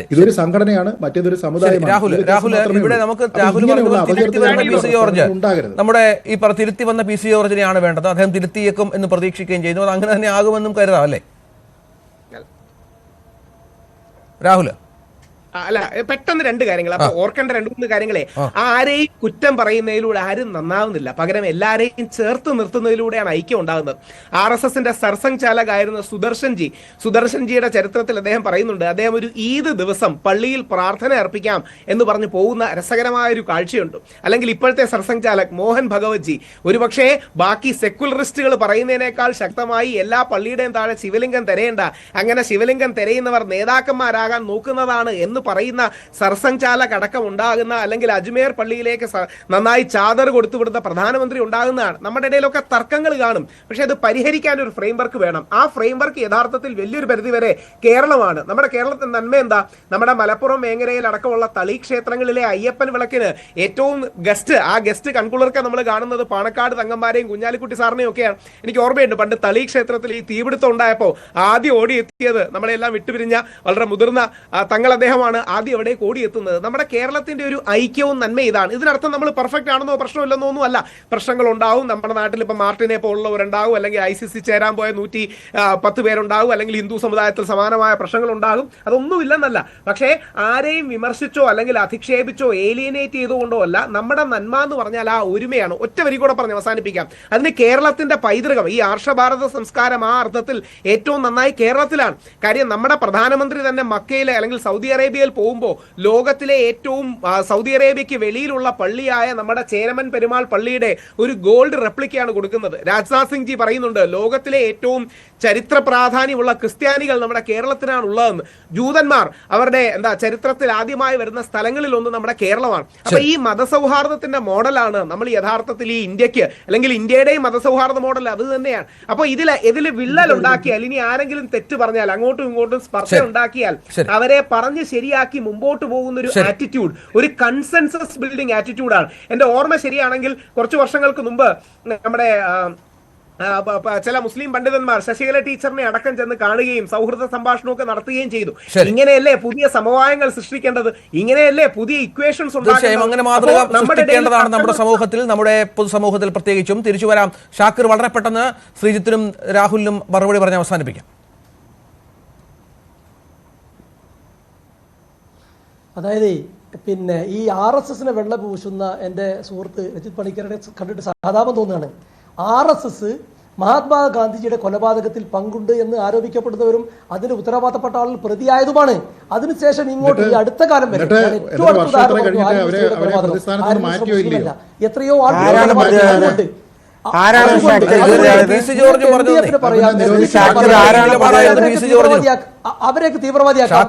ഇതൊരു സംഘടനയാണ്, മറ്റേതൊരു സമുദായമാണ്. ഇവിടെ നമുക്ക് നമ്മുടെ ഈ തിരുത്തി വന്ന പി സി ജോർജിനെയാണ് വേണ്ടത്. അദ്ദേഹം തിരുത്തിയേക്കും എന്ന് പ്രതീക്ഷിക്കുകയും ചെയ്യുന്നു. അത് അങ്ങനെ തന്നെ ആകുമെന്നും കരുതാം അല്ലേ രാഹുൽ? അല്ല, പെട്ടെന്ന് രണ്ട് കാര്യങ്ങൾ. അപ്പൊ ഓർക്കേണ്ട രണ്ട് മൂന്ന് കാര്യങ്ങളെ, ആരെയും കുറ്റം പറയുന്നതിലൂടെ ആരും നന്നാവുന്നില്ല, പകരം എല്ലാരെയും ചേർത്ത് നിർത്തുന്നതിലൂടെയാണ് ഐക്യം ഉണ്ടാകുന്നത്. RSSന്റെ സർസംഘ് ചാലകായിരുന്ന സുദർശൻജിയുടെ ചരിത്രത്തിൽ അദ്ദേഹം പറയുന്നുണ്ട്, അദ്ദേഹം ഒരു ഈദ് ദിവസം പള്ളിയിൽ പ്രാർത്ഥന അർപ്പിക്കാം എന്ന് പറഞ്ഞ് പോകുന്ന രസകരമായ ഒരു കാഴ്ചയുണ്ട്. അല്ലെങ്കിൽ ഇപ്പോഴത്തെ സർസംഘ് ചാലക് മോഹൻ ഭഗവത്ജി ഒരുപക്ഷെ ബാക്കി സെക്യുലറിസ്റ്റുകൾ പറയുന്നതിനേക്കാൾ ശക്തമായി എല്ലാ പള്ളിയുടെയും താഴെ ശിവലിംഗം തിരയേണ്ട, അങ്ങനെ ശിവലിംഗം തിരയുന്നവർ നേതാക്കന്മാരാകാൻ നോക്കുന്നതാണ് എന്ന് പറയുന്ന സർസംഘ് ചാലക് അടക്കം ഉണ്ടാകുന്ന, അല്ലെങ്കിൽ അജ്മേർ പള്ളിയിലേക്ക് നന്നായി ചാദർ കൊടുത്തുവിടുന്ന പ്രധാനമന്ത്രി ഉണ്ടാകുന്നതാണ്. നമ്മുടെ ഇടയിലൊക്കെ തർക്കങ്ങൾ കാണും, പക്ഷെ അത് പരിഹരിക്കാൻ ഒരു ഫ്രെയിംവർക്ക് വേണം. ആ ഫ്രെയിംവർക്ക് യഥാർത്ഥത്തിൽ വലിയൊരു പരിധിവരെ കേരളമാണ്. നമ്മുടെ കേരളത്തിന്റെ നന്മ എന്താ? നമ്മുടെ മലപ്പുറം മേഖലയിൽ അടക്കമുള്ള തളി ക്ഷേത്രങ്ങളിലെ അയ്യപ്പൻ വിളക്കിന് ഏറ്റവും ആ ഗസ്റ്റ് കൺകുളിർക്ക നമ്മൾ കാണുന്നത് പാണക്കാട് തങ്ങന്മാരെയും കുഞ്ഞാലിക്കുട്ടി സാറിനെയും ഒക്കെയാണ്. എനിക്ക് ഓർമ്മയുണ്ട്, പണ്ട് തളി ക്ഷേത്രത്തിൽ ഈ തീപിടുത്തം ഉണ്ടായപ്പോൾ ആദ്യം ഓടിയെത്തിയത് നമ്മളെല്ലാം വിട്ടുപിരിഞ്ഞ വളരെ മുതിർന്ന തങ്ങൾ അദ്ദേഹമാണ് ആദ്യം എവിടെ ഓടിയെത്തുന്നത്. നമ്മുടെ കേരളത്തിന്റെ ഒരു ഐക്യവും നന്മ ഇതാണ്. ഇതിനർത്ഥം നമ്മൾ പെർഫെക്റ്റ് ആണെന്നോ പ്രശ്നമില്ലെന്നോ ഒന്നും അല്ല. പ്രശ്നങ്ങൾ ഉണ്ടാവും. നമ്മുടെ നാട്ടിൽ ഇപ്പൊ മാർട്ടിനെ പോലുള്ളവരുണ്ടാവും, അല്ലെങ്കിൽ ICC ചേരാൻ പോയ 110 പേരുണ്ടാവും, അല്ലെങ്കിൽ ഹിന്ദു സമുദായത്തിൽ സമാനമായ പ്രശ്നങ്ങൾ ഉണ്ടാകും. അതൊന്നും ഇല്ലെന്നല്ല. പക്ഷേ ആരെയും വിമർശിച്ചോ അല്ലെങ്കിൽ അധിക്ഷേപിച്ചോ ഏലിയനേറ്റ് ചെയ്തുകൊണ്ടോ അല്ല, നമ്മുടെ നന്മ എന്ന് പറഞ്ഞാൽ ആ ഒരുമയാണ്. ഒറ്റ വരി കൂടെ പറഞ്ഞ് അവസാനിപ്പിക്കാം. അതിന് കേരളത്തിന്റെ പൈതൃകം, ഈ ആർഷഭാരത സംസ്കാരം ആ അർത്ഥത്തിൽ ഏറ്റവും നന്നായി കേരളത്തിലാണ്. കാര്യം നമ്മുടെ പ്രധാനമന്ത്രി തന്നെ മക്കയിലെ അല്ലെങ്കിൽ സൗദി അറേബ്യയിൽ പോകുമ്പോൾ ലോകത്തിലെ ഏറ്റവും സൗദി അറേബ്യക്ക് വെളിയിലുള്ള പള്ളിയായ നമ്മുടെ ചേരമൻ പെരുമാൾ പള്ളിയുടെ ഒരു ഗോൾഡ് റെപ്ലിക്കയാണ് കൊടുക്കുന്നത്. രാജ്നാഥ് സിംഗ് ജി പറയുന്നുണ്ട്, ലോകത്തിലെ ഏറ്റവും ചരിത്ര പ്രാധാന്യമുള്ള ക്രിസ്ത്യാനികൾ നമ്മുടെ കേരളത്തിനാണ് ഉള്ളതെന്ന്. ജൂതന്മാർ അവരുടെ ചരിത്രത്തിൽ ആദ്യമായി വരുന്ന സ്ഥലങ്ങളിൽ ഒന്ന് നമ്മുടെ കേരളമാണ്. അപ്പൊ ഈ മതസൗഹാർദ്ദത്തിന്റെ മോഡലാണ് നമ്മൾ യഥാർത്ഥത്തിൽ ഈ ഇന്ത്യക്ക്, അല്ലെങ്കിൽ ഇന്ത്യയുടെയും മതസൗഹാർദ്ദ മോഡൽ അത് തന്നെയാണ്. അപ്പൊ ഇതിൽ വിള്ളൽ ഉണ്ടാക്കിയാൽ, ഇനി ആരെങ്കിലും തെറ്റ് പറഞ്ഞാൽ, അങ്ങോട്ടും ഇങ്ങോട്ടും സ്പർശം ഉണ്ടാക്കിയാൽ അവരെ പറഞ്ഞ് ശരിയാക്കി മുമ്പോട്ട് പോകുന്ന ഒരു ആറ്റിറ്റ്യൂഡ്, ഒരു കൺസെൻസസ് ബിൽഡിംഗ് ആറ്റിറ്റ്യൂഡാണ്. എന്റെ ഓർമ്മ ശരിയാണെങ്കിൽ കുറച്ച് വർഷങ്ങൾക്ക് മുമ്പ് നമ്മുടെ ചില മുസ്ലിം പണ്ഡിതന്മാർ ശശികല ടീച്ചറിനെ അടക്കം ചെന്ന് കാണുകയും സൗഹൃദ സംഭാഷണമൊക്കെ നടത്തുകയും ചെയ്തു. ഇങ്ങനെയല്ലേ പുതിയ സമവായങ്ങൾ സൃഷ്ടിക്കേണ്ടത്? ഇങ്ങനെയല്ലേ പുതിയ ഇക്വേഷൻസ് അങ്ങനെ മാതൃക സൃഷ്ടിക്കേണ്ടതാണ് നമ്മുടെ സമൂഹത്തിൽ, നമ്മുടെ പൊതുസമൂഹത്തിൽ പ്രത്യേകിച്ചും. തിരിച്ചു വരാം ഷാക്കിർ. വളരെ പെട്ടെന്ന് ശ്രീജിത്തിനും രാഹുലിനും മറുപടി പറഞ്ഞ് അവസാനിപ്പിക്കാം. അതായത് പിന്നെ ഈ RSSനെ വെള്ള പൂശുന്ന എൻ്റെ സുഹൃത്ത് രജിത് പണിക്കരുടെ കണ്ടിട്ട് സഹതാപം തോന്നുകയാണ്. RSS മഹാത്മാഗാന്ധിജിയുടെ കൊലപാതകത്തിൽ പങ്കുണ്ട് എന്ന് ആരോപിക്കപ്പെടുന്നവരും അതിന് ഉത്തരവാദിത്തപ്പെട്ട ആളുകൾ പ്രതിയായതുമാണ്. അതിനുശേഷം ഇങ്ങോട്ട് ഈ അടുത്ത കാലം വരെ ഏറ്റവും അടുത്ത എത്രയോ ആളുകളുണ്ട്. അവരെയൊക്കെ തീവ്രവാദിയാക്കാം.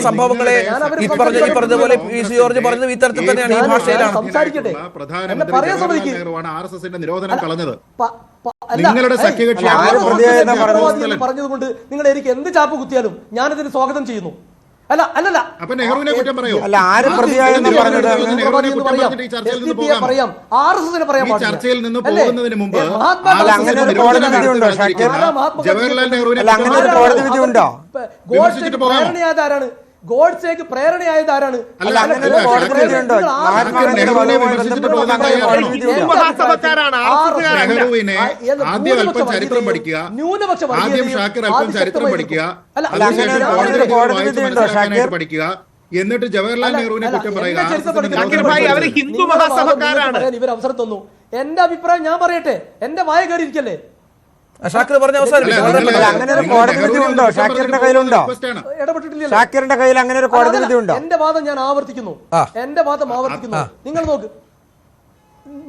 സംഭവങ്ങളെ പറഞ്ഞതുപോലെ PC ജോർജ് പറഞ്ഞത് ഈ തരത്തിൽ തന്നെയാണ്, ഈ ഭാഷയിലാണ്. നിരോധനം കളഞ്ഞത് പറഞ്ഞതുകൊണ്ട് നിങ്ങൾ എനിക്ക് എന്ത് ചാപ്പ് കുത്തിയാലും ഞാനിതിന് സ്വാഗതം ചെയ്യുന്നു. ചർച്ചയിൽ നിന്ന് പോകുന്നതിന് മുമ്പ് പ്രേരണയായതാരാണ്? ഗോഡ്സേക്ക് പ്രേരണയായതാരാണ്? നെഹ്റുവിനെ ആദ്യം അല്പം ചരിത്രം പഠിക്കുക, ആദ്യം ഷാക്കിർ അല്പം ചരിത്രം പഠിക്കുക, പഠിക്കുക, എന്നിട്ട് ജവഹർലാൽ നെഹ്റുവിനെ കുറ്റം പറയുക. ഇവർ അവസരം തന്നു. എന്റെ അഭിപ്രായം ഞാൻ പറയട്ടെ, എന്റെ വായ കയറിയിരിക്കല്ലേ? ഷാക്കിർ പറഞ്ഞ അങ്ങനെ ഒരു കോടതി വിധി ഉണ്ടോ? ഷാക്കിറിന്റെ കയ്യിലുണ്ടോ? ഷാക്കിറിന്റെ കയ്യിൽ അങ്ങനെ ഒരു കോടതി വിധി ഉണ്ടോ? എന്റെ വാദം ഞാൻ ആവർത്തിക്കുന്നു. നിങ്ങൾ നോക്ക്,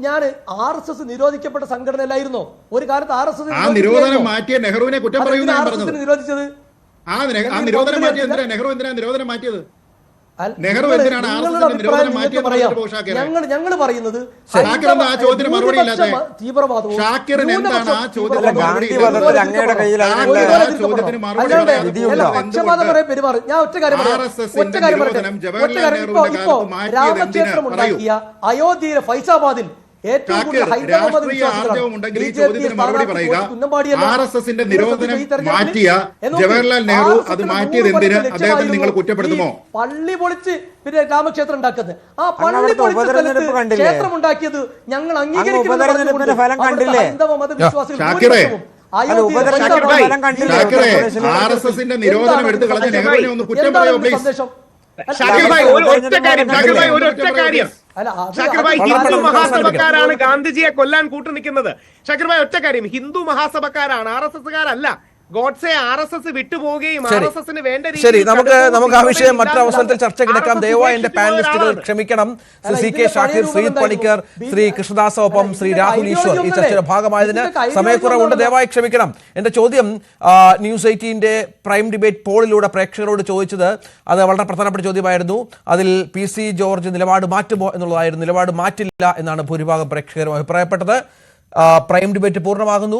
ഞാൻ RSS നിരോധിക്കപ്പെട്ട സംഘടനയിലായിരുന്നോ? ഒരു കാലത്ത് RSS നിരോധനം മാറ്റിയ നെഹ്റുവിനെ കുറ്റം പറയുന്നത് നിരോധിച്ചത്. നിരോധനം മാറ്റിയത് എന്തിനാ? നെഹ്റു എന്തിനാ നിരോധനം മാറ്റിയത്? നെഹ്റു എന്തിനാണ് ആർഎസ്എസിന്റെ നിരോധനം മാറ്റിയത്? ഞങ്ങൾ പറയുന്നത് ഷാക്കിർ എന്താ ആ ചോദ്യത്തിന് മറുപടി ഇല്ലാതെ? തീവ്രവാദവും ഷാക്കിറിന് എന്താണ് ആ ചോദ്യത്തിന് മറുപടി ഗാന്ധിവധത്തിൽ അങ്ങയുടെ കയ്യിൽ ചോദ്യത്തിന് മറുപടി പക്ഷപാതം പറയാൻ പെരുമാറും. ഞാൻ ഒറ്റ കാര്യം രാമക്ഷേത്രം ഉണ്ടാക്കിയ അയോധ്യയിലെ ഫൈസാബാദിൽ ഏറ്റവും കൂടുതൽ ഹൈന്ദവ ആർഎസ്എസിന്റെ നിരോധനം മാറ്റിയ ജവഹർലാൽ നെഹ്റു അത് മാറ്റിയത് എന്തിന് അദ്ദേഹത്തിന് നിങ്ങൾ കുറ്റപ്പെടുത്തുമോ? പള്ളി പൊളിച്ച് പിന്നെ രാമക്ഷേത്രം ഉണ്ടാക്കുന്നത് ആ പള്ളി പൊളിച്ച് ക്ഷേത്രം ഉണ്ടാക്കിയത് ഞങ്ങൾ അംഗീകരിക്കുന്ന ഹൈന്ദവ മതവിശ്വാസികൾ ആർഎസിന്റെ നിരോധനം എടുത്തു കളഞ്ഞ നെഹ്റുവിനെ ഒന്ന് കുറ്റം പറയോ പ്ലീസ്? ഷാക്കിർ ഭായ് ഒരൊറ്റ കാര്യം ഷാക്കിർ ഭായ് ഹിന്ദു മഹാസഭക്കാരാണ് ഗാന്ധിജിയെ കൊല്ലാൻ കൂട്ടുനിൽക്കുന്നത്. ഷാക്കിർ ഭായ് ഒറ്റ കാര്യം, ഹിന്ദു മഹാസഭക്കാരാണ്, RSSകാരല്ല. ഗോഡ്സെ RSS വിട്ടുപോവുകയും RSSന് വേണ്ട ശരി, നമുക്ക് ആ വിഷയം മറ്റൊരു അവസരത്തിൽ ചർച്ചയ്ക്കെടുക്കാം. ദയവായി എന്റെ പാനലിസ്റ്റുകൾ ക്ഷമിക്കണം. ശ്രീ CK ഷാക്കിർ, ശ്രീജിത്ത് പണിക്കർ, ശ്രീ കൃഷ്ണദാസ്, ഒപ്പം ശ്രീ രാഹുൽ ഈശ്വർ ഈ ചർച്ചയുടെ ഭാഗമായതിന് സമയക്കുറവുണ്ട്, ദയവായി ക്ഷമിക്കണം. എന്റെ ചോദ്യം ന്യൂസ് 18ന്റെ പ്രൈം ഡിബേറ്റ് പോളിലൂടെ പ്രേക്ഷകരോട് ചോദിച്ചത് അത് വളരെ പ്രധാനപ്പെട്ട ചോദ്യമായിരുന്നു. അതിൽ PC ജോർജ് നിലപാട് മാറ്റുമോ എന്നുള്ളതായിരുന്നു. നിലപാട് മാറ്റില്ല എന്നാണ് ഭൂരിഭാഗം പ്രേക്ഷകരും അഭിപ്രായപ്പെട്ടത്. പ്രൈം ഡിബേറ്റ് പൂർണ്ണമാകുന്നു.